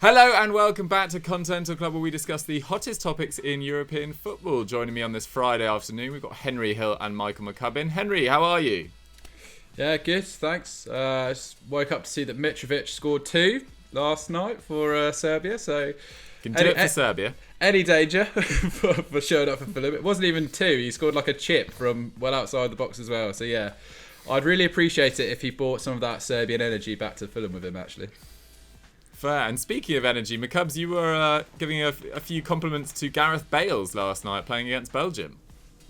Hello and welcome back to Continental Club, where we discuss the hottest topics in European football. Joining me on this Friday afternoon, we've got Henry Hill and Michael McCubbin. Henry, how are you? Yeah, good, thanks. Just woke up to see that Mitrovic scored 2 last night for Serbia, so... Can do it for Serbia. Any danger for showing up for Fulham. It wasn't even 2, he scored like a chip from well outside the box as well. So yeah, I'd really appreciate it if he brought some of that Serbian energy back to Fulham with him, actually. Fair. And speaking of energy, McCubbs, you were giving a few compliments to Gareth Bales last night playing against Belgium.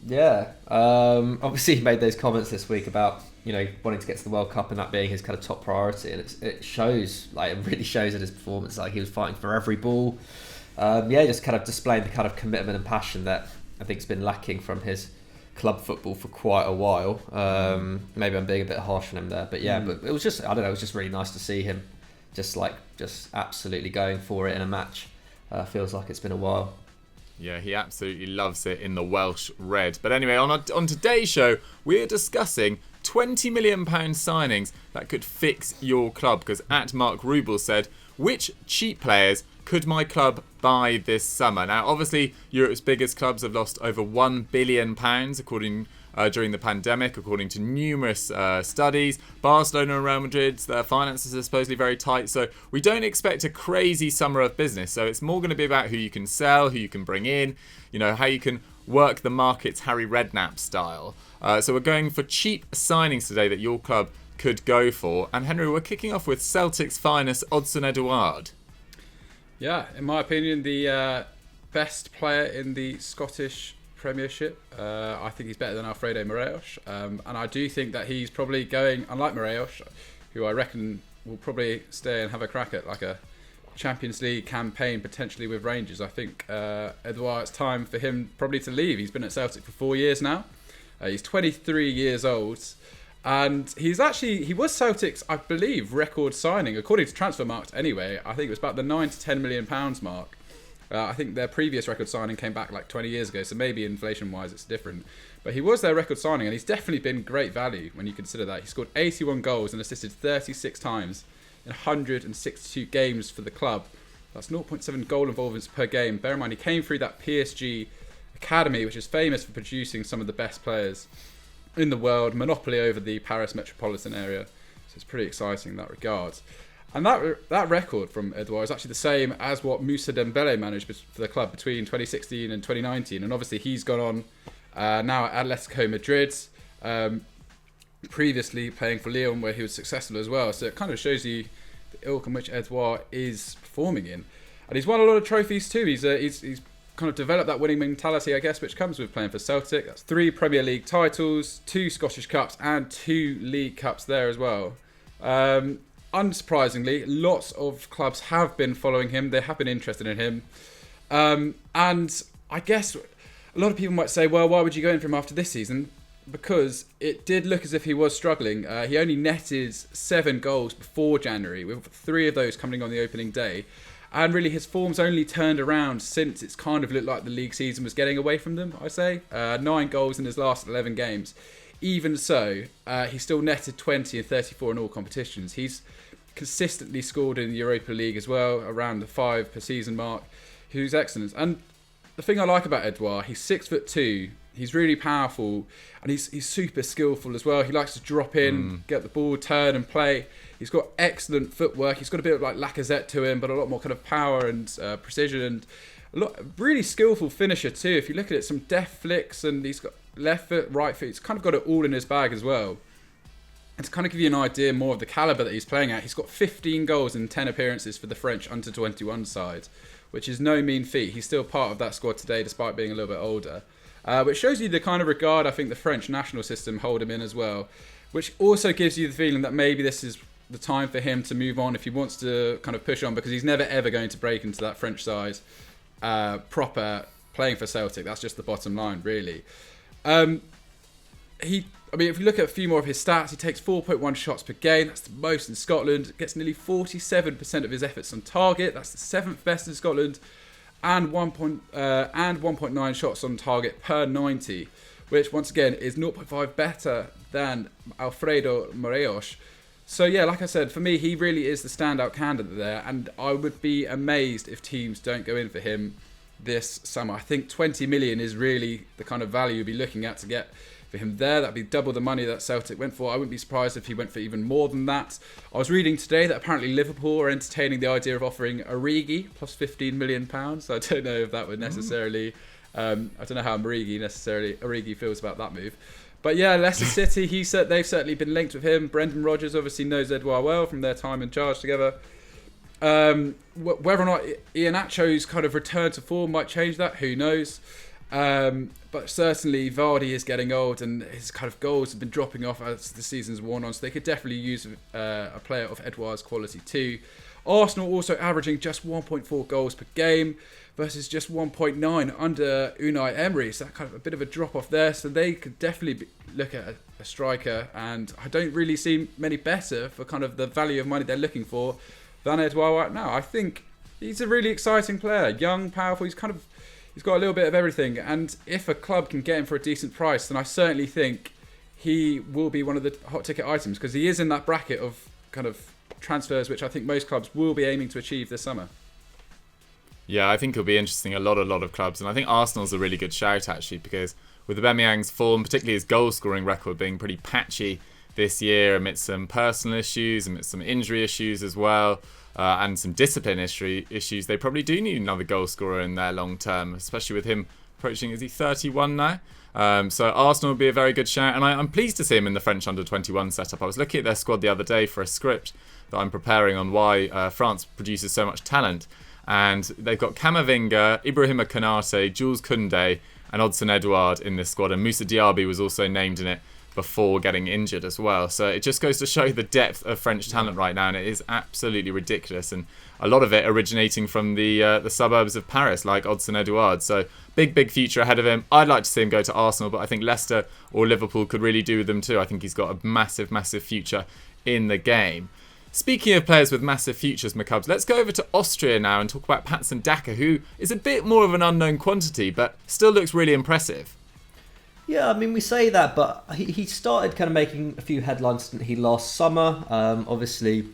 Yeah, obviously he made those comments this week about, wanting to get to the World Cup and that being his kind of top priority, and it shows, it really shows in his performance. Like, he was fighting for every ball. Just kind of displaying the kind of commitment and passion that I think has been lacking from his club football for quite a while. Maybe I'm being a bit harsh on him there, but but it was just, it was just really nice to see him just absolutely going for it in a match. Feels like it's been a while. Yeah, he absolutely loves it in the Welsh red. But anyway, on today's show, we're discussing £20 million signings that could fix your club. Because @Mark Rubel said, which cheap players could my club buy this summer? Now, obviously, Europe's biggest clubs have lost over £1 billion during the pandemic, according to numerous studies. Barcelona and Real Madrid's, their finances are supposedly very tight, so we don't expect a crazy summer of business. So it's more going to be about who you can sell, who you can bring in, how you can work the markets Harry Redknapp style. So we're going for cheap signings today that your club could go for. And Henry, we're kicking off with Celtic's finest, Odsonne Edouard. Yeah, in my opinion, the best player in the Scottish Premiership. I think he's better than Alfredo Morelos, and I do think that he's probably going, unlike Morelos, who I reckon will probably stay and have a crack at like a Champions League campaign potentially with Rangers. I think Edouard, it's time for him probably to leave. He's been at Celtic for 4 years now. He's 23 years old, and he was Celtic's, I believe, record signing according to Transfermarkt. Anyway, I think it was about the £9 to £10 million mark. I think their previous record signing came back like 20 years ago, so maybe inflation-wise it's different. But he was their record signing, and he's definitely been great value when you consider that. He scored 81 goals and assisted 36 times in 162 games for the club. That's 0.7 goal involvements per game. Bear in mind, he came through that PSG academy, which is famous for producing some of the best players in the world, monopoly over the Paris metropolitan area. So it's pretty exciting in that regard. And that record from Edouard is actually the same as what Moussa Dembele managed for the club between 2016 and 2019. And obviously he's gone on now at Atletico Madrid, previously playing for Lyon, where he was successful as well. So it kind of shows you the ilk in which Edouard is performing in. And he's won a lot of trophies too. He's kind of developed that winning mentality, I guess, which comes with playing for Celtic. That's 3 Premier League titles, 2 Scottish Cups, and 2 League Cups there as well. Unsurprisingly, lots of clubs have been following him. They have been interested in him. And I guess a lot of people might say, well, why would you go in for him after this season? Because it did look as if he was struggling. He only netted 7 goals before January, with 3 of those coming on the opening day. And really, his form's only turned around since it's kind of looked like the league season was getting away from them, I say. 9 goals in his last 11 games. Even so, he still netted 20 and 34 in all competitions. He's consistently scored in the Europa League as well, around the 5 per season mark. Who's excellent. And the thing I like about Edouard, he's 6'2", he's really powerful, and he's super skillful as well. He likes to drop in, get the ball, turn and play. He's got excellent footwork. He's got a bit of like Lacazette to him, but a lot more kind of power and precision, and really skillful finisher too. If you look at it, some deft flicks, and he's got left foot, right foot. He's kind of got it all in his bag as well. And to kind of give you an idea more of the calibre that he's playing at, he's got 15 goals in 10 appearances for the French under-21 side, which is no mean feat. He's still part of that squad today, despite being a little bit older. Which shows you the kind of regard I think the French national system hold him in as well, which also gives you the feeling that maybe this is the time for him to move on if he wants to kind of push on, because he's never ever going to break into that French side proper playing for Celtic. That's just the bottom line, really. If you look at a few more of his stats, he takes 4.1 shots per game. That's the most in Scotland. Gets nearly 47% of his efforts on target. That's the 7th best in Scotland. And 1.9 shots on target per 90, which once again is 0.5 better than Alfredo Morelos. So yeah, like I said, for me, he really is the standout candidate there, and I would be amazed if teams don't go in for him this summer. I think 20 million is really the kind of value you'd be looking at to get for him there. That'd be double the money that Celtic went for. I wouldn't be surprised if he went for even more than that. I was reading today that apparently Liverpool are entertaining the idea of offering Origi plus £15 million. So I don't know if that would necessarily... I don't know how Origi feels about that move. But yeah, Leicester City, they've certainly been linked with him. Brendan Rodgers obviously knows Edouard well from their time in charge together. Whether or not Iheanacho's kind of return to form might change that, who knows? But certainly Vardy is getting old and his kind of goals have been dropping off as the season's worn on, so they could definitely use a player of Edouard's quality too. Arsenal also averaging just 1.4 goals per game versus just 1.9 under Unai Emery, so that kind of a bit of a drop off there, so they could definitely look at a striker, and I don't really see many better for kind of the value of money they're looking for than Edouard right now. I think he's a really exciting player, young, powerful, he's got a little bit of everything, and if a club can get him for a decent price, then I certainly think he will be one of the hot ticket items, because he is in that bracket of kind of transfers which I think most clubs will be aiming to achieve this summer. Yeah, I think it'll be interesting. A lot of clubs, and I think Arsenal's a really good shout actually, because with Aubameyang's form, particularly his goal-scoring record being pretty patchy this year, amidst some personal issues, amidst some injury issues as well, and some discipline issues, they probably do need another goal scorer in there long term, especially with him approaching, is he 31 now? So Arsenal would be a very good shout, and I'm pleased to see him in the French under-21 setup. I was looking at their squad the other day for a script that I'm preparing on why France produces so much talent. And they've got Camavinga, Ibrahima Konate, Jules Koundé and Odsonne Edouard in this squad. And Moussa Diaby was also named in it before getting injured as well. So it just goes to show the depth of French talent right now, and it is absolutely ridiculous. And a lot of it originating from the suburbs of Paris, like Odsonne Edouard. So big future ahead of him. I'd like to see him go to Arsenal, but I think Leicester or Liverpool could really do with them too. I think he's got a massive future in the game. Speaking of players with massive futures, McCubs, let's go over to Austria now and talk about Patson Daka, who is a bit more of an unknown quantity, but still looks really impressive. Yeah, I mean, we say that, but he started kind of making a few headlines, didn't he, last summer? Obviously,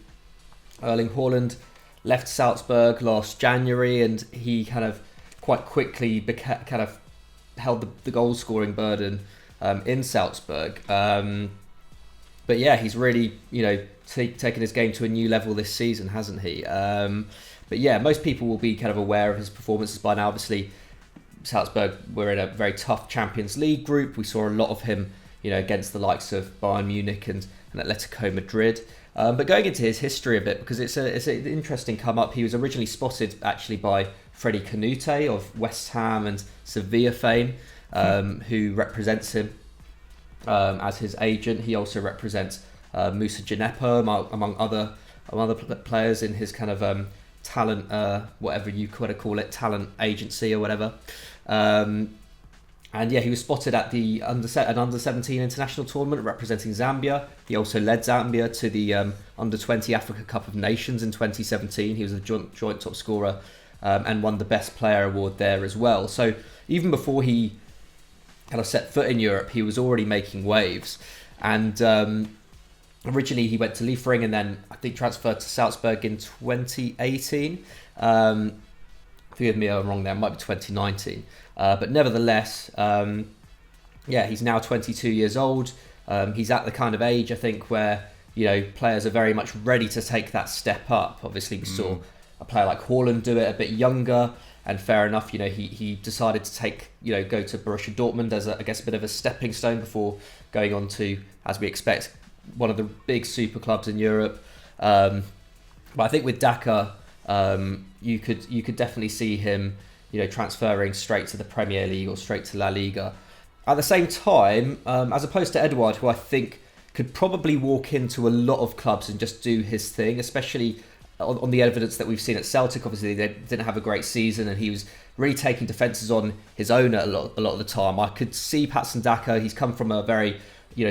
Erling Haaland left Salzburg last January, and he kind of quite quickly kind of held the goal-scoring burden in Salzburg. But yeah, he's really, taken his game to a new level this season, hasn't he? But yeah, most people will be kind of aware of his performances by now. Obviously, Salzburg were in a very tough Champions League group. We saw a lot of him, against the likes of Bayern Munich and Atletico Madrid. But going into his history a bit, because it's an interesting come up. He was originally spotted actually by Freddie Canute of West Ham and Sevilla fame, who represents him as his agent. He also represents Moussa Djenepo among other players in his kind of talent, whatever you could call it, talent agency or whatever. And yeah, he was spotted at an under-17 international tournament representing Zambia. He also led Zambia to the under-20 Africa Cup of Nations in 2017. He was a joint top scorer and won the Best Player award there as well. So even before he kind of set foot in Europe, he was already making waves. And originally he went to Liefering and then I think transferred to Salzburg in 2018. Forgive me if I'm wrong there, it might be 2019. But nevertheless, he's now 22 years old. He's at the kind of age, I think, where, players are very much ready to take that step up. Obviously, we saw a player like Haaland do it a bit younger, and fair enough, he decided to go to Borussia Dortmund as a bit of a stepping stone before going on to, as we expect, one of the big super clubs in Europe. But I think with Daka, you could definitely see him, transferring straight to the Premier League or straight to La Liga. At the same time, as opposed to Edouard, who I think could probably walk into a lot of clubs and just do his thing, especially on the evidence that we've seen at Celtic. Obviously, they didn't have a great season, and he was really taking defences on his own a lot of the time. I could see Patson Daka. He's come from a very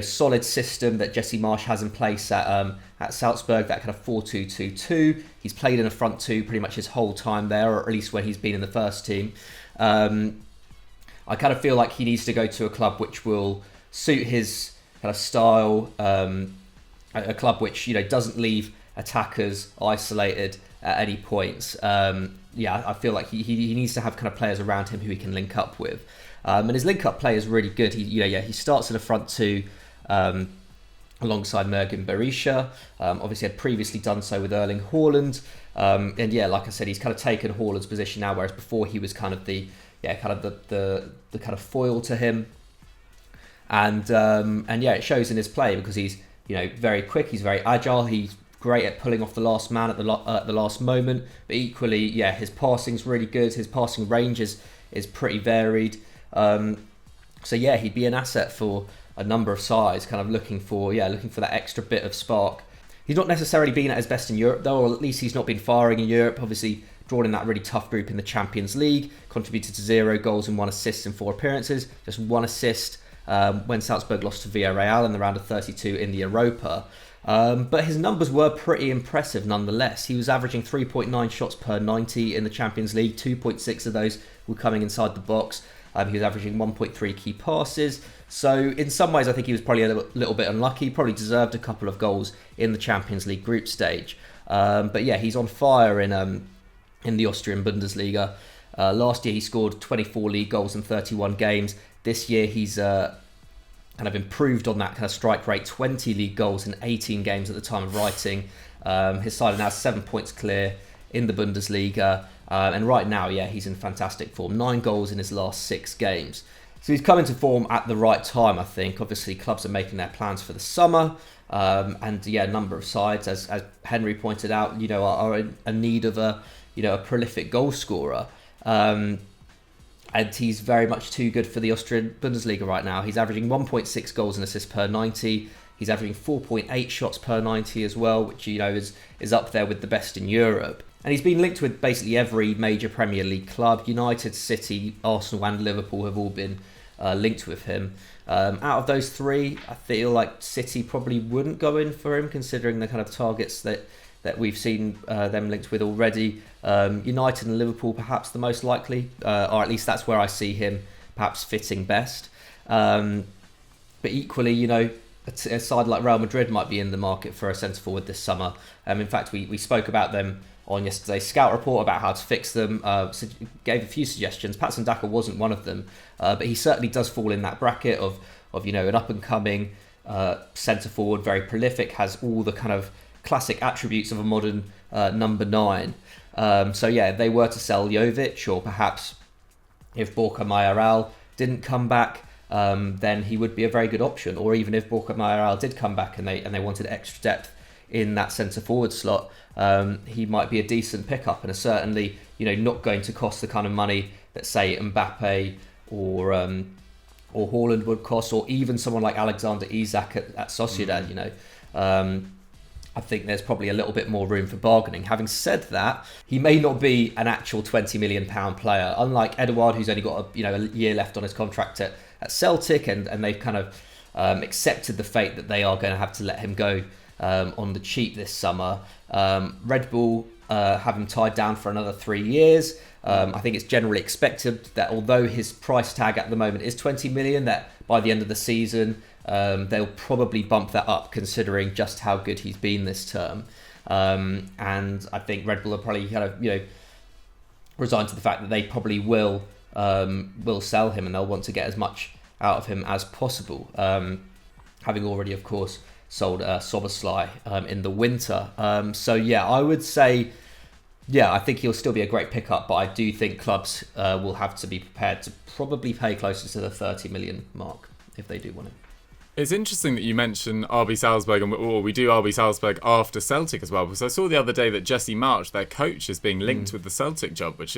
solid system that Jesse Marsch has in place at Salzburg, that kind of 4-2-2-2. He's played in a front two pretty much his whole time there, or at least when he's been in the first team. I kind of feel like he needs to go to a club which will suit his kind of style, a club which doesn't leave attackers isolated at any points. I feel like he needs to have kind of players around him who he can link up with, and his link up play is really good. He starts in the front two alongside Mergin Berisha. Obviously had previously done so with Erling Haaland, and like I said, he's kind of taken Haaland's position now, whereas before he was kind of the kind of foil to him. And it shows in his play because he's very quick, he's very agile, he's great at pulling off the last man at the last moment. But equally, his passing's really good. His passing range is pretty varied. He'd be an asset for a number of sides, kind of looking for that extra bit of spark. He's not necessarily been at his best in Europe though, or at least he's not been firing in Europe. Obviously, drawn in that really tough group in the Champions League, contributed to 0 goals and 1 assist in 4 appearances, just 1 assist when Salzburg lost to Villarreal in the round of 32 in the Europa. But his numbers were pretty impressive nonetheless. He was averaging 3.9 shots per 90 in the Champions League. 2.6 of those were coming inside the box. He was averaging 1.3 key passes. So in some ways, I think he was probably a little bit unlucky. Probably deserved a couple of goals in the Champions League group stage. He's on fire in the Austrian Bundesliga. Last year, he scored 24 league goals in 31 games. This year, he's kind of improved on that kind of strike rate, 20 league goals in 18 games at the time of writing. His side are now 7 points clear in the Bundesliga. And right now, he's in fantastic form. 9 goals in his last 6 games. So he's come into form at the right time, I think. Obviously, clubs are making their plans for the summer. A number of sides, as Henry pointed out, are in need of a prolific goal scorer. And he's very much too good for the Austrian Bundesliga right now. He's averaging 1.6 goals and assists per 90. He's averaging 4.8 shots per 90 as well, which is up there with the best in Europe. And he's been linked with basically every major Premier League club. United, City, Arsenal and Liverpool have all been linked with him. Out of those 3, I feel like City probably wouldn't go in for him, considering the kind of targets that we've seen them linked with already. United and Liverpool perhaps the most likely, or at least that's where I see him perhaps fitting best. But equally, a side like Real Madrid might be in the market for a centre-forward this summer. In fact, we spoke about them on yesterday's Scout Report about how to fix them, gave a few suggestions. Patson Daka wasn't one of them, but he certainly does fall in that bracket of an up-and-coming centre-forward, very prolific, has all the kind of classic attributes of a modern number 9. If they were to sell Jovic, or perhaps if Borja Mayoral didn't come back, then he would be a very good option. Or even if Borja Mayoral did come back and they wanted extra depth in that centre-forward slot, he might be a decent pickup, and is certainly not going to cost the kind of money that say Mbappe or Haaland would cost, or even someone like Alexander Isak at Sociedad. I think there's probably a little bit more room for bargaining. Having said that, he may not be an actual £20 million player, unlike Edouard, who's only got a year left on his contract at Celtic, and they've kind of accepted the fate that they are going to have to let him go on the cheap this summer. Red Bull have him tied down for another 3 years. I think it's generally expected that although his price tag at the moment is 20 million, that by the end of the season they'll probably bump that up, considering just how good he's been this term. And I think Red Bull are probably kind of resigned to the fact that they probably will sell him, and they'll want to get as much out of him as possible. Having already, of course, sold Szoboszlai in the winter. I would say, I think he'll still be a great pickup, but I do think clubs will have to be prepared to probably pay closer to the 30 million mark if they do want him. It's interesting that you mention RB Salzburg, and we do RB Salzburg after Celtic as well, because I saw the other day that Jesse March, their coach, is being linked with the Celtic job, which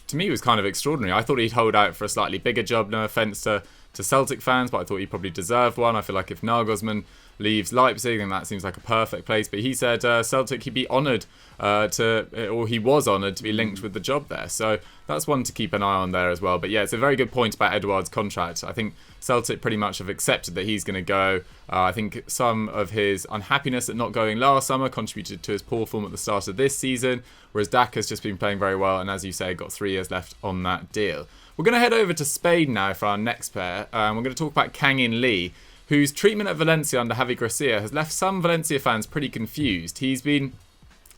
to me was kind of extraordinary. I thought he'd hold out for a slightly bigger job, no offence to Celtic fans, but I thought he probably deserved one. I feel like if Nagelsmann leaves Leipzig, then that seems like a perfect place. But he said Celtic, he'd be honoured he was honoured to be linked with the job there. So that's one to keep an eye on there as well. But it's a very good point about Edouard's contract. I think Celtic pretty much have accepted that he's going to go. I think some of his unhappiness at not going last summer contributed to his poor form at the start of this season, whereas Daka's just been playing very well, and as you say, got 3 years left on that deal. We're going to head over to Spain now for our next pair. We're going to talk about Kang-in Lee, whose treatment at Valencia under Javi Gracia has left some Valencia fans pretty confused. He's been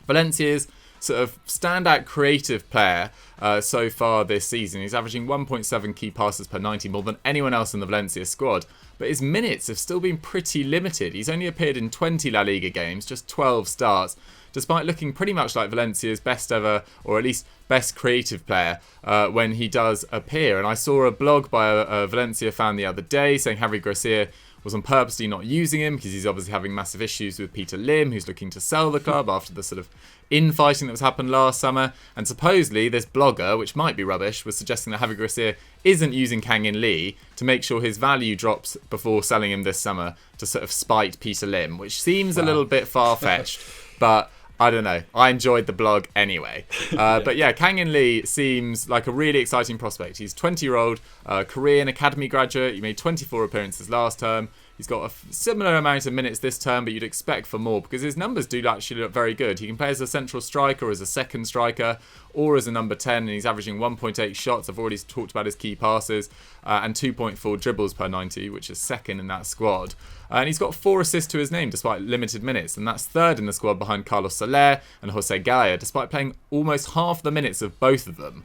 Valencia's sort of standout creative player so far this season. He's averaging 1.7 key passes per 90, more than anyone else in the Valencia squad. But his minutes have still been pretty limited. He's only appeared in 20 La Liga games, just 12 starts, despite looking pretty much like Valencia's best ever, or at least best creative player, when he does appear. And I saw a blog by a Valencia fan the other day saying Javi Gracia was on purposely not using him because he's obviously having massive issues with Peter Lim, who's looking to sell the club after the sort of infighting that was happened last summer. And supposedly this blogger, which might be rubbish, was suggesting that Javi Gracia isn't using Kang-in to make sure his value drops before selling him this summer to sort of spite Peter Lim, which seems a little bit far-fetched, but I don't know. I enjoyed the blog anyway. But yeah, Kang-in seems like a really exciting prospect. He's 20-year-old, Korean academy graduate. He made 24 appearances last term. He's got a similar amount of minutes this term, but you'd expect for more because his numbers do actually look very good. He can play as a central striker, as a second striker, or as a number 10, and he's averaging 1.8 shots. I've already talked about his key passes, and 2.4 dribbles per 90, which is second in that squad. And he's got 4 assists to his name despite limited minutes, and that's third in the squad behind Carlos Soler and Jose Gaya, despite playing almost half the minutes of both of them.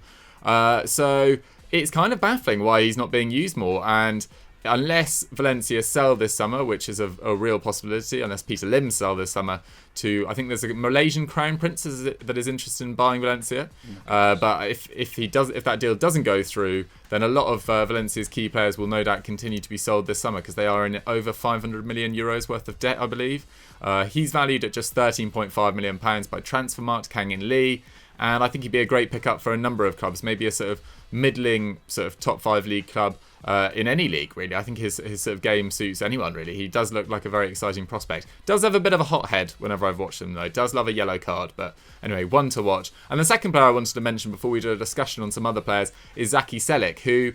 So it's kind of baffling why he's not being used more, and unless Valencia sell this summer, which is a real possibility, unless Peter Lim sell this summer to, I think there's a Malaysian crown prince that is interested in buying Valencia. But if that deal doesn't go through, then a lot of Valencia's key players will no doubt continue to be sold this summer because they are in over 500 million euros worth of debt, I believe. He's valued at just 13.5 million pounds by Transfermarkt, Kang-in, and I think he'd be a great pickup for a number of clubs, maybe a sort of middling sort of top 5 league club in any league, really. I think his sort of game suits anyone, really. He does look like a very exciting prospect. Does have a bit of a hot head whenever I've watched him, though. Does love a yellow card, but anyway, one to watch. And the second player I wanted to mention before we do a discussion on some other players is Zaki Selik, who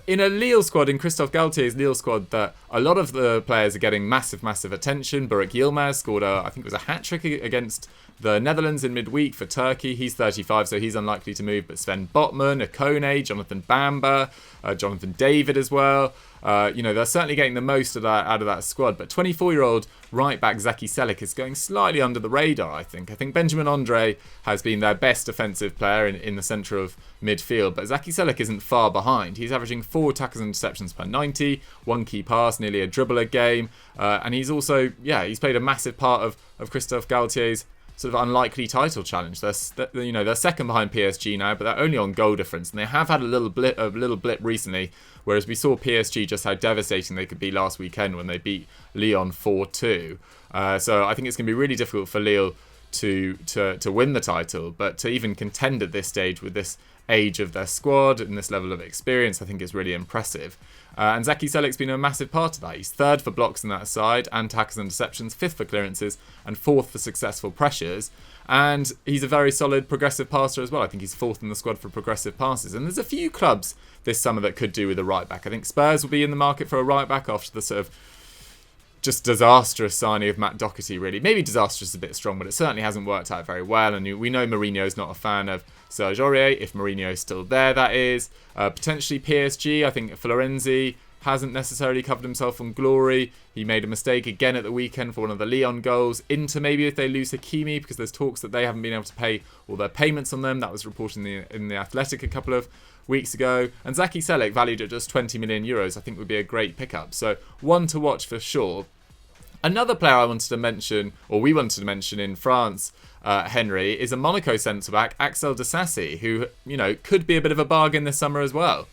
in a Lille squad, in Christophe Galtier's Lille squad, that a lot of the players are getting massive attention. Burak Yilmaz scored I think it was a hat-trick against the Netherlands in midweek for Turkey. He's 35, so he's unlikely to move. But Sven Botman, Akone, Jonathan Bamba, Jonathan David as well. They're certainly getting the most of that out of that squad. But 24-year-old right-back Zaki Selik is going slightly under the radar, I think. I think Benjamin Andre has been their best offensive player in the centre of midfield. But Zaki Selik isn't far behind. He's averaging 4 tackles and interceptions per 90, 1 key pass, nearly a dribble a game. And he's also, he's played a massive part of Christophe Galtier's sort of unlikely title challenge. They're second behind PSG now, but they're only on goal difference, and they have had a little blip recently. Whereas we saw PSG just how devastating they could be last weekend when they beat Lyon 4-2. So I think it's going to be really difficult for Lille to win the title, but to even contend at this stage with this age of their squad and this level of experience, I think is really impressive. And Zaki Selik's been a massive part of that. He's third for blocks on that side and tackles and interceptions, fifth for clearances, and fourth for successful pressures. And he's a very solid progressive passer as well. I think he's fourth in the squad for progressive passes. And there's a few clubs this summer that could do with a right back. I think Spurs will be in the market for a right back after the sort of just disastrous signing of Matt Doherty, really. Maybe disastrous is a bit strong, but it certainly hasn't worked out very well. And we know Mourinho's not a fan of Serge Aurier, if Mourinho's still there, that is. Potentially PSG. I think Florenzi hasn't necessarily covered himself on glory. He made a mistake again at the weekend for one of the Lyon goals. Inter, maybe if they lose Hakimi, because there's talks that they haven't been able to pay all their payments on them. That was reported in the Athletic a couple of weeks ago. And Zaki Selik, valued at just 20 million euros, I think would be a great pickup. So one to watch for sure. Another player I wanted to mention, or we wanted to mention in France, Henry, is a Monaco centre-back, Axel Disasi, who, could be a bit of a bargain this summer as well.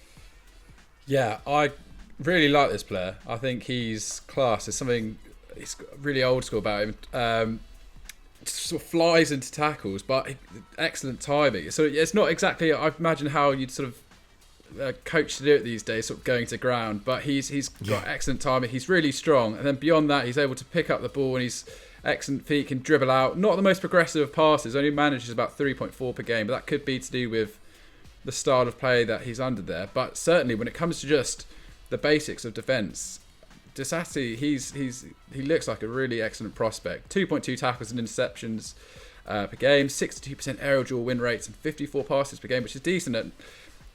Yeah, I really like this player. I think he's class. There's something he's really old school about him. Sort of flies into tackles, but excellent timing. So it's not exactly, I imagine, how you'd sort of coach to do it these days, sort of going to ground, but he's got excellent timing. He's really strong, and then beyond that, he's able to pick up the ball, and he's excellent feet, can dribble out. Not the most progressive of passes, only manages about 3.4 per game, but that could be to do with the style of play that he's under there. But certainly when it comes to just the basics of defence, Disasi, he looks like a really excellent prospect. 2.2 tackles and interceptions per game, 62% aerial duel win rates, and 54 passes per game, which is decent at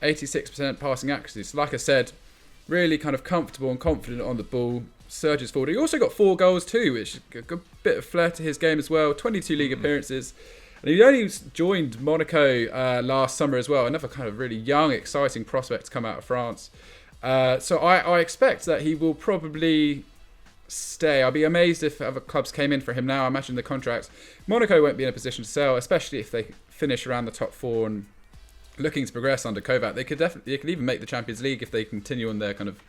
86% passing accuracy. So like I said, really kind of comfortable and confident on the ball. surges forward. He also got 4 goals too, which is a good bit of flair to his game as well. 22 league appearances. And he only joined Monaco last summer as well. Another kind of really young, exciting prospect to come out of France. So I expect that he will probably stay. I'll be amazed if other clubs came in for him now. I imagine the contracts. Monaco won't be in a position to sell, especially if they finish around the top 4 and looking to progress under Kovac. They could even make the Champions League if they continue on their kind of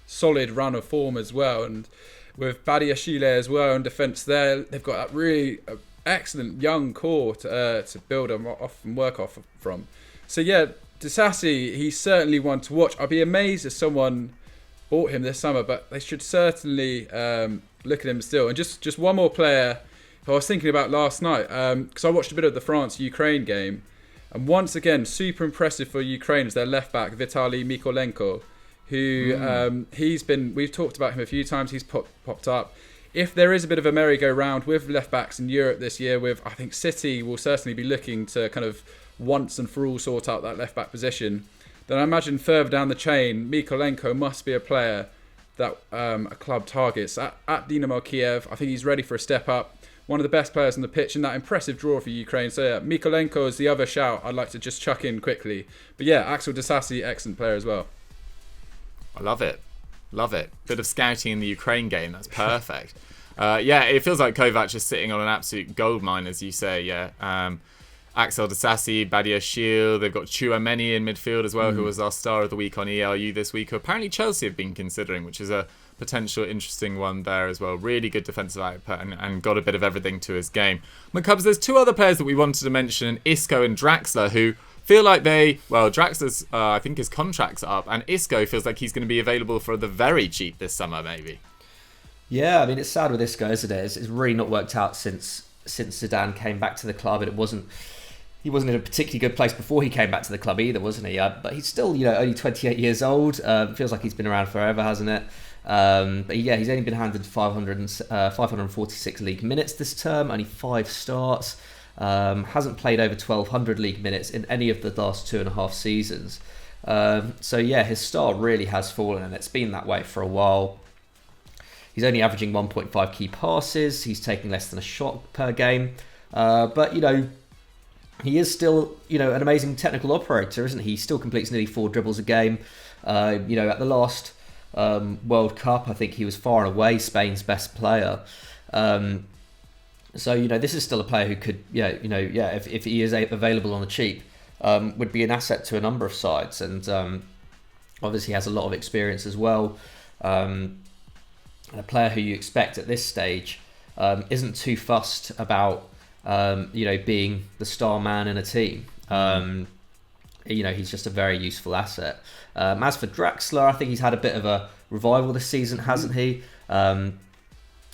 solid run of form as well. And with Badiashile as well in defence there, they've got that really excellent young core to build off and work off from. So yeah, Disasi, he's certainly one to watch. I'd be amazed if someone bought him this summer, but they should certainly look at him still. And just one more player who I was thinking about last night, because I watched a bit of the France-Ukraine game, and once again, super impressive for Ukraine as their left-back, Vitaly Mykolenko, who we've talked about him a few times, he's popped up. If there is a bit of a merry-go-round with left-backs in Europe this year, I think City will certainly be looking to kind of once and for all sort out that left-back position, then I imagine further down the chain, Mykolenko must be a player that a club targets. At Dynamo Kiev, I think he's ready for a step up. One of the best players on the pitch in that impressive draw for Ukraine. So yeah, Mykolenko is the other shout I'd like to just chuck in quickly. But yeah, Axel Disasi, excellent player as well. I love it. Love it. Bit of scouting in the Ukraine game. That's perfect. Yeah, it feels like Kovac is sitting on an absolute goldmine, as you say. Yeah. Axel Disasi, Badiashile, they've got Chouameni in midfield as well, who was our star of the week on ELU this week, who apparently Chelsea have been considering, which is a potential interesting one there as well. Really good defensive output and got a bit of everything to his game. My Cubs, there's 2 other players that we wanted to mention, Isco and Draxler, who feel like Draxler's, I think his contract's up, and Isco feels like he's going to be available for the very cheap this summer, maybe. Yeah, I mean, it's sad with Isco, isn't it? It's really not worked out since Zidane came back to the club, and he wasn't in a particularly good place before he came back to the club either, wasn't he? But he's still, only 28 years old. Feels like he's been around forever, hasn't it? But yeah, he's only been handed 546 league minutes this term, only 5 starts. Hasn't played over 1,200 league minutes in any of the last 2.5 seasons. So yeah, his star really has fallen, and it's been that way for a while. He's only averaging 1.5 key passes. He's taking less than a shot per game. But he is still, an amazing technical operator, isn't he? He still completes nearly 4 dribbles a game. At the last World Cup, I think he was far and away Spain's best player. So this is still a player who could, if he is available on the cheap, would be an asset to a number of sides, and obviously has a lot of experience as well. A player who you expect at this stage isn't too fussed about being the star man in a team. He's just a very useful asset. As for Draxler, I think he's had a bit of a revival this season, hasn't he?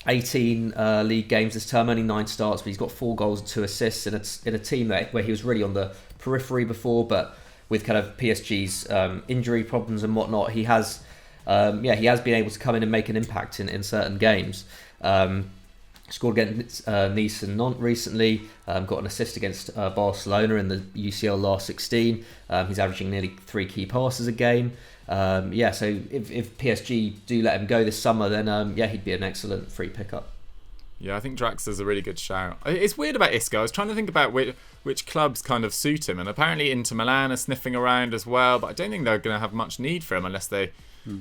18 league games this term, only 9 starts, but he's got 4 goals and 2 assists in a team where he was really on the periphery before, but with kind of PSG's injury problems and whatnot, he has been able to come in and make an impact in certain games. Scored against Nice and Nantes recently, got an assist against Barcelona in the UCL last 16. He's averaging nearly 3 key passes a game. So if PSG do let him go this summer, then he'd be an excellent free pickup. Yeah, I think Draxler's a really good shout. It's weird about Isco. I was trying to think about which clubs kind of suit him, and apparently Inter Milan are sniffing around as well, but I don't think they're going to have much need for him unless they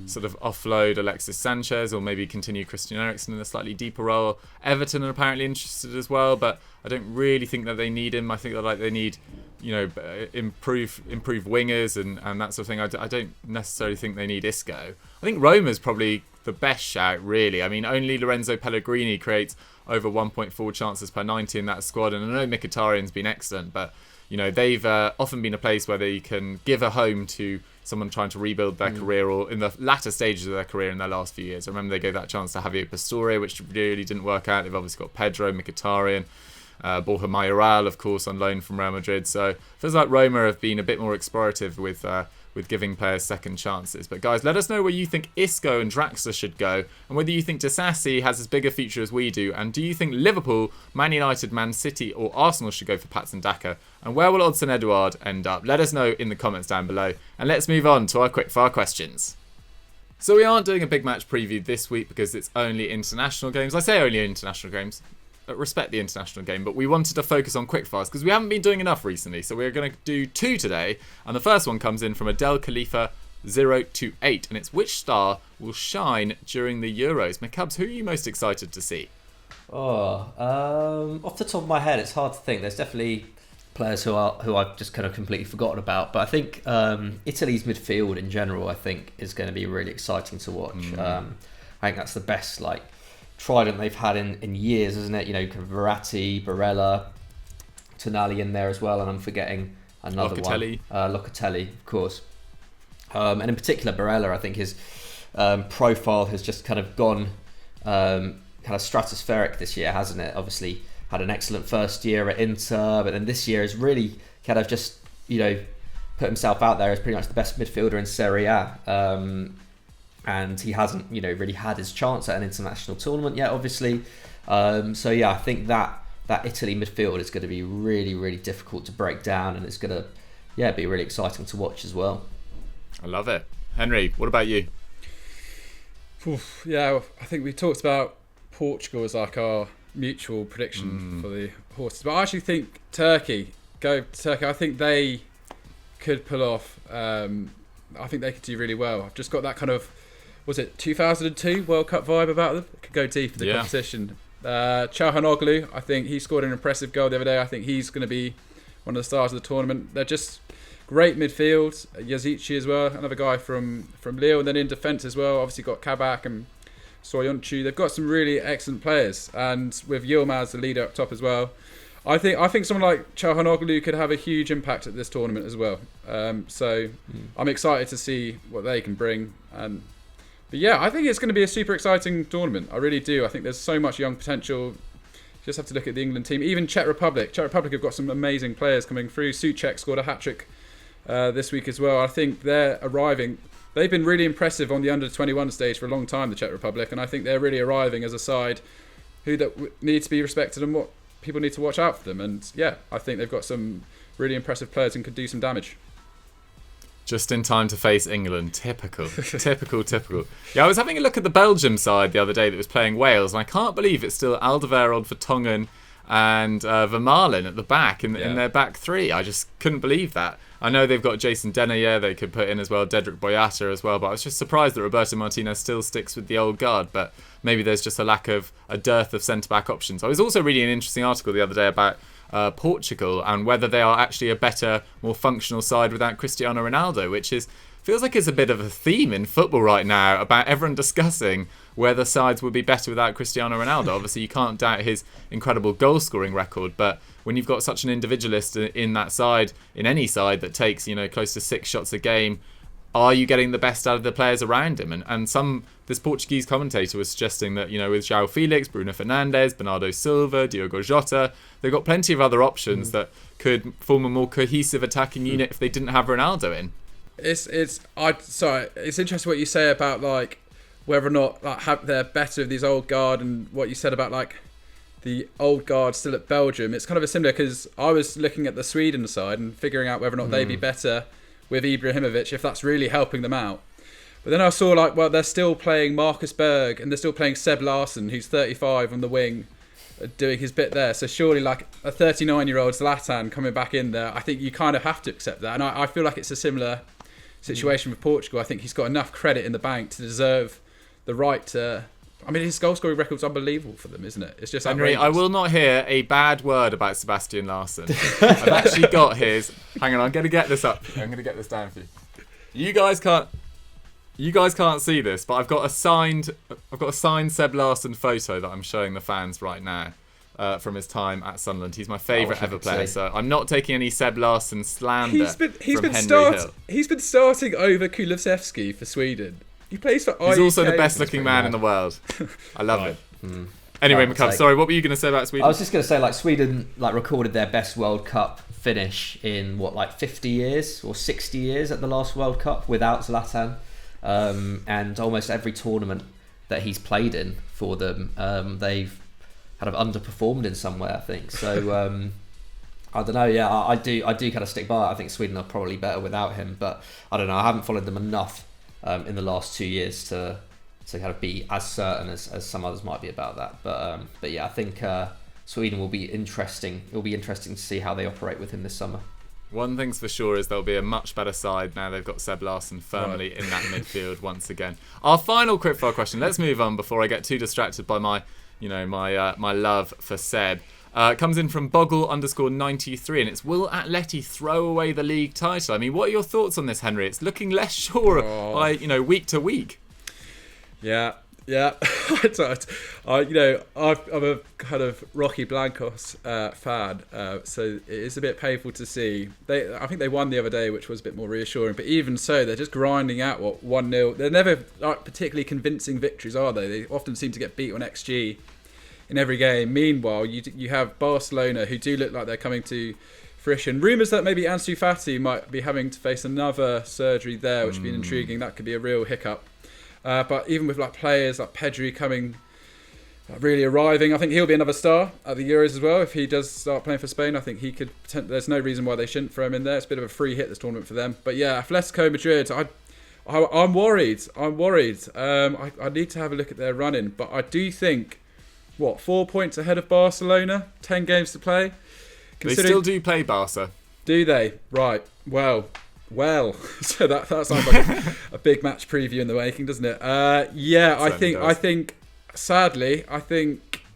sort of offload Alexis Sanchez or maybe continue Christian Eriksen in a slightly deeper role. Everton are apparently interested as well, but I don't really think that they need him. I think that they need, improve wingers and that sort of thing. I don't necessarily think they need Isco. I think Roma's probably the best shout, really. I mean, only Lorenzo Pellegrini creates over 1.4 chances per 90 in that squad, and I know Mkhitaryan's been excellent, but they've often been a place where they can give a home to someone trying to rebuild their career or in the latter stages of their career in their last few years. I remember they gave that chance to Javier Pastore, which really didn't work out. They've obviously got Pedro, Mkhitaryan, Borja Mayoral, of course, on loan from Real Madrid. So it feels like Roma have been a bit more explorative with giving players second chances. But guys, let us know where you think Isco and Draxler should go, and whether you think Disasi has as big a future as we do, and do you think Liverpool, Man United, Man City or Arsenal should go for Patson Daka, and where will Odsonne Edouard end up? Let us know in the comments down below, and let's move on to our quickfire questions. So we aren't doing a big match preview this week because it's only international games. I say only international games. Respect the international game, but we wanted to focus on quickfires because we haven't been doing enough recently. So we're going to do 2 today, and the first one comes in from Adel Khalifa 028, and it's which star will shine during the Euros. McCubs, who are you most excited to see? Off the top of my head, it's hard to think. There's definitely players who I've just kind of completely forgotten about, but I think Italy's midfield in general, I think, is going to be really exciting to watch. I think that's the best trident they've had in years, isn't it? You know, kind of Verratti, Barella, Tonali in there as well, and I'm forgetting another Locatelli. one. Locatelli, of course. And in particular, Barella, I think his profile has just kind of gone kind of stratospheric this year, hasn't it? Obviously, had an excellent first year at Inter, but then this year has really kind of just, put himself out there as pretty much the best midfielder in Serie A. And he hasn't, really had his chance at an international tournament yet, obviously. So yeah, I think that Italy midfield is going to be really, really difficult to break down, and it's going to, be really exciting to watch as well. I love it. Henry, what about you? Yeah, I think we talked about Portugal as our mutual prediction for the horses, but I actually think Turkey. I think they could pull off. I think they could do really well. I've just got that kind of, was it 2002 World Cup vibe about them? Could go deep in the competition. Çalhanoğlu, I think he scored an impressive goal the other day. I think he's going to be one of the stars of the tournament. They're just great midfield. Yazici as well, another guy from Lille, and then in defence as well. Obviously got Kabak and Soyuncu. They've got some really excellent players, and with Yilmaz the leader up top as well. I think someone like Çalhanoğlu could have a huge impact at this tournament as well. So I'm excited to see what they can bring. But yeah, I think it's going to be a super exciting tournament. I really do. I think there's so much young potential. You just have to look at the England team. Even Czech Republic. Czech Republic have got some amazing players coming through. Souček scored a hat-trick this week as well. I think they're arriving. They've been really impressive on the under-21 stage for a long time, the Czech Republic, and I think they're really arriving as a side who need to be respected and what people need to watch out for them. And yeah, I think they've got some really impressive players and could do some damage. Just in time to face England. Typical. Typical. Yeah, I was having a look at the Belgium side the other day that was playing Wales, and I can't believe it's still Alderweireld, Vertonghen and Vermaelen at the back in their back three. I just couldn't believe that. I know they've got Jason Denayer they could put in as well, Dedrick Boyata as well, but I was just surprised that Roberto Martinez still sticks with the old guard, but maybe there's just a dearth of centre-back options. I was also reading an interesting article the other day about Portugal and whether they are actually a better, more functional side without Cristiano Ronaldo, which feels like it's a bit of a theme in football right now about everyone discussing whether sides would be better without Cristiano Ronaldo. Obviously, you can't doubt his incredible goal-scoring record, but when you've got such an individualist in that side, in any side that takes close to 6 shots a game, are you getting the best out of the players around him? And this Portuguese commentator was suggesting that, with João Felix, Bruno Fernandes, Bernardo Silva, Diogo Jota, they've got plenty of other options that could form a more cohesive attacking unit if they didn't have Ronaldo in. It's interesting what you say about whether or not they're better with these old guard, and what you said about the old guard still at Belgium. It's kind of a similar, because I was looking at the Sweden side and figuring out whether or not they'd be better with Ibrahimovic, if that's really helping them out. But then I saw they're still playing Marcus Berg and they're still playing Seb Larsson, who's 35 on the wing, doing his bit there. So surely a 39-year-old Zlatan coming back in there, I think you kind of have to accept that. And I feel like it's a similar situation with Portugal. I think he's got enough credit in the bank to deserve the right to... I mean, his goal scoring record's unbelievable for them, isn't it? It's just Henry, outrageous. I will not hear a bad word about Sebastian Larsson. I've actually got his... Hang on, I'm going to get this up. I'm going to get this down for you. You guys can't see this, but I've got a signed Seb Larsson photo that I'm showing the fans right now from his time at Sunderland. He's my favourite ever player, so I'm not taking any Seb Larsson slander from Henry Hill. He's been starting over Kulusevski for Sweden. He plays for He's also the best looking man in the world. I love it. Anyway, McCub, sorry, what were you going to say about Sweden? I was just going to say, Sweden recorded their best World Cup finish in 50 years or 60 years at the last World Cup without Zlatan, and almost every tournament that he's played in for them, they've kind of underperformed in some way, I think. So I don't know. Yeah, I do kind of stick by it. I think Sweden are probably better without him, but I don't know. I haven't followed them enough in the last 2 years to kind of be as certain as some others might be about that. But yeah, I think Sweden will be interesting. It'll be interesting to see how they operate with him this summer. One thing's for sure is they'll be a much better side now they've got Seb Larsson firmly in that midfield once again. Our final quickfire question. Let's move on before I get too distracted by my love for Seb. Comes in from Boggle_93, and it's, will Atleti throw away the league title? I mean, what are your thoughts on this, Henry? It's looking less sure by week to week. Yeah. I'm a kind of Rocky Blancos fan, so it is a bit painful to see. I think they won the other day, which was a bit more reassuring. But even so, they're just grinding out 1-0. They're never particularly convincing victories, are they? They often seem to get beat on XG in every game. Meanwhile, you have Barcelona, who do look like they're coming to fruition. Rumours that maybe Ansu Fati might be having to face another surgery there, which would be intriguing. That could be a real hiccup. But even with players like Pedri coming, really arriving, I think he'll be another star at the Euros as well. If he does start playing for Spain, I think he could. There's no reason why they shouldn't throw him in there. It's a bit of a free hit, this tournament, for them. But yeah, Atletico Madrid, I'm worried. I need to have a look at their running, but I do think 4 points ahead of Barcelona, 10 games to play. They still do play Barca. Do they? Right. Well, so that sounds like a big match preview in the making, doesn't it? I think sadly,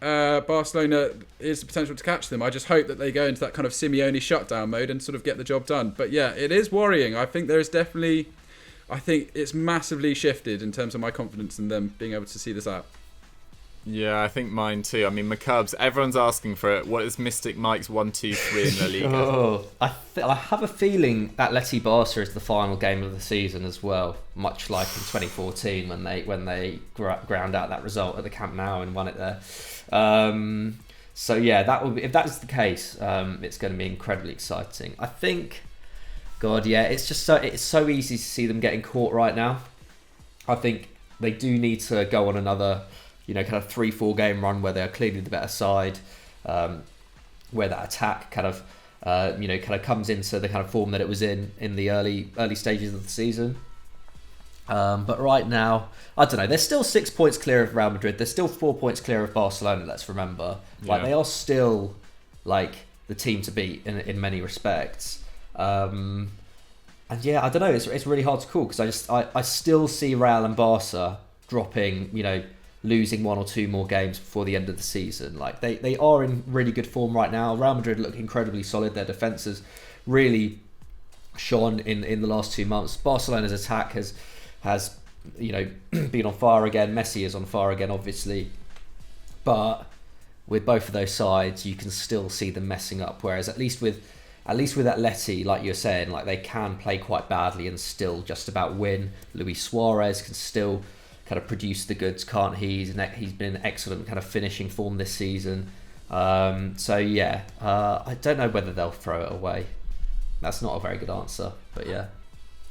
Barcelona is the potential to catch them. I just hope that they go into that kind of Simeone shutdown mode and sort of get the job done. But yeah, it is worrying. I think it's massively shifted in terms of my confidence in them being able to see this out. Yeah, I think mine too. I mean, McCubs, everyone's asking for it. What is Mystic Mike's 1, 2, 3 in the league? I have a feeling that Atleti Barca is the final game of the season as well, much like in 2014 when they ground out that result at the Camp Nou and won it there. So yeah, that will be, if that's the case, it's going to be incredibly exciting. I think, God, yeah, it's so easy to see them getting caught right now. I think they do need to go on another, kind of 3-4 game run where they're clearly the better side, where that attack kind of comes into the kind of form that it was in the early stages of the season. But right now, I don't know. They're still 6 points clear of Real Madrid. They're still 4 points clear of Barcelona. Let's remember, they are still the team to beat in many respects. And yeah, I don't know. It's really hard to call because I still see Real and Barca dropping, losing 1 or 2 more games before the end of the season. They are in really good form right now. Real Madrid look incredibly solid. Their defence has really shone in the last 2 months. Barcelona's attack has been on fire again. Messi is on fire again, obviously. But with both of those sides, you can still see them messing up. Whereas at least with Atleti, like you're saying, they can play quite badly and still just about win. Luis Suarez can still kind of produce the goods, can't he? He's been in excellent kind of finishing form this season. So yeah, I don't know whether they'll throw it away. That's not a very good answer, but yeah.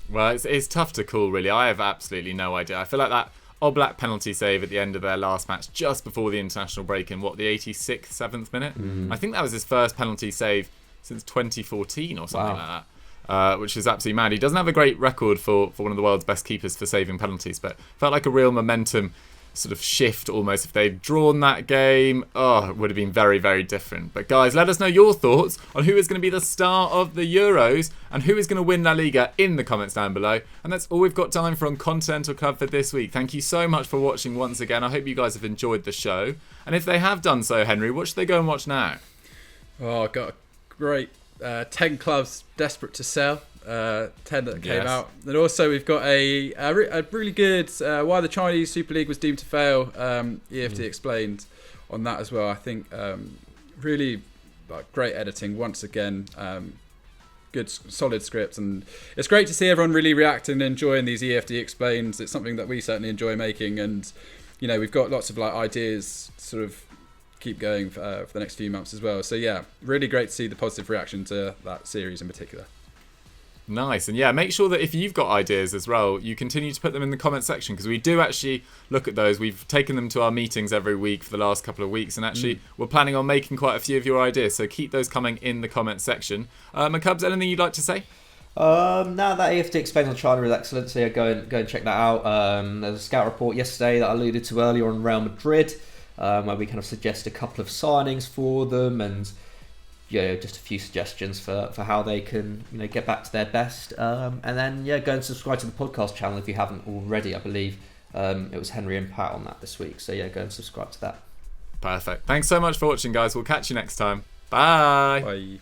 Well, it's tough to call, really. I have absolutely no idea. I feel like that Oblak penalty save at the end of their last match, just before the international break in the 86th, 7th minute? I think that was his first penalty save since 2014 or something like that. Which is absolutely mad. He doesn't have a great record for one of the world's best keepers for saving penalties, but felt like a real momentum sort of shift almost. If they'd drawn that game, it would have been very, very different. But guys, let us know your thoughts on who is going to be the star of the Euros and who is going to win La Liga in the comments down below. And that's all we've got time for on Continental Club for this week. Thank you so much for watching once again. I hope you guys have enjoyed the show. And if they have done so, Henry, what should they go and watch now? I've got a great 10 clubs desperate to sell. 10 that came out, and also we've got a really good why the Chinese Super League was doomed to fail. EFT explained on that as well. I think really great editing once again. Good solid script, and it's great to see everyone really reacting and enjoying these EFT explains. It's something that we certainly enjoy making, and we've got lots of ideas sort of keep going for the next few months as well. So yeah, really great to see the positive reaction to that series in particular. Nice. And yeah, make sure that if you've got ideas as well, you continue to put them in the comment section, because we do actually look at those. We've taken them to our meetings every week for the last couple of weeks, and actually we're planning on making quite a few of your ideas, so keep those coming in the comment section. McCubs, anything you'd like to say? Now that AFD explains on China is excellent, so yeah, go and check that out. There's a scout report yesterday that I alluded to earlier on Real Madrid, where we kind of suggest a couple of signings for them and just a few suggestions for how they can get back to their best. And then go and subscribe to the podcast channel if you haven't already. I believe it was Henry and Pat on that this week, so go and subscribe to that. Perfect. Thanks so much for watching, guys. We'll catch you next time. Bye. Bye.